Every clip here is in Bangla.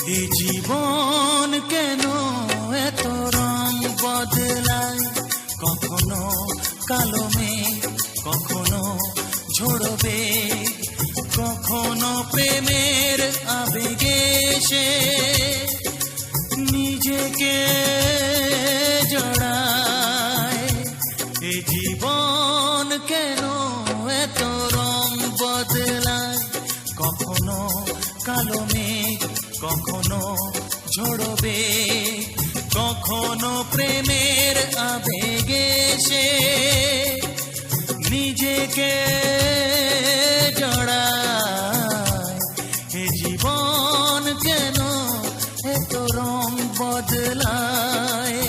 এই জীবন কেন এত রং বদলায়, কখনো কালো মেঘ, কখনো ঝরবে, কখনো প্রেমের আবেগে সে নিজেকে জড়ায়। এই জীবন কেন এত রং বদলায়, কখনো কালো মেঘ, কখনো ঝরবে, কখনো প্রেমের আবেগে সে নিজেকে জড়ায়। এ জীবন কেন এত রং বদলায়।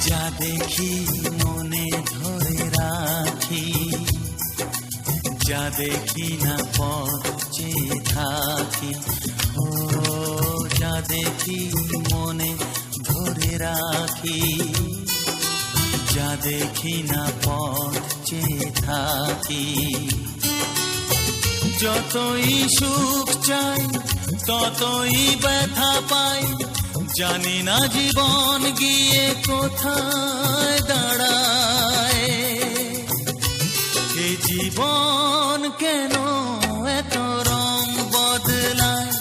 যা দেখি মনে ধরে রাখি, যা দেখি না পথ চেয়ে থাকি। ও যা দেখি মনে ধরে রাখি, যা দেখি না পথ চেয়ে থাকি। যতই সুখ চাই ততই ব্যথা পাই, জানি না জীবন গিয়ে কোথায় দাঁড়ায়। এই জীবন কেন এত রং বদলায়,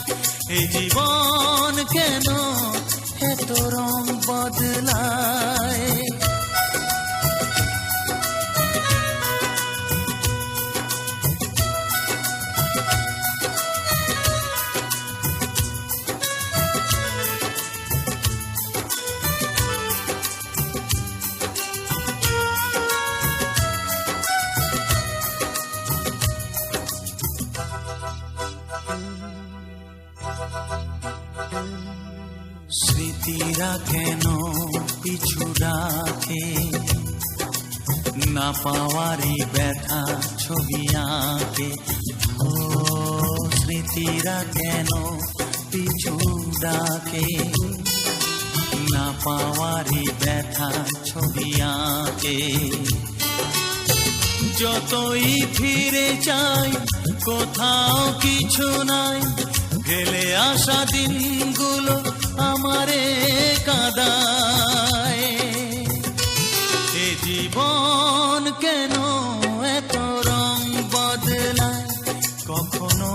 এই জীবন কেন এত রং বদলায়। স্মৃতিরা কেন পিছু ডাকে, না পাওয়ারই ব্যথা ছবি আঁকে। ও স্মৃতিরা কেন পিছু ডাকে, না পাওয়ারই ব্যথা ছবি আঁকে। যতই ফিরে চাই কোথাও কিছু নাই, ফেলে আসা দিনগুলো আমারে কাঁদায়। এ জীবন কেন এত রং বদলায়, কখনো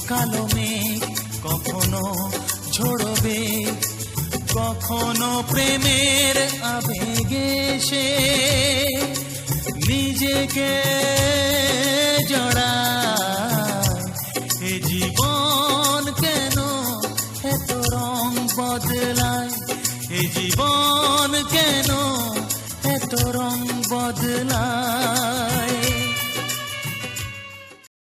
কালো মেঘ, কখনো ঝরবে, কখনো প্রেমের আবেগে সে নিজেকে জড়ায়। এ জীবন কেন এত রং বদলায়, এ জীবন কেন এত রং বদলায়।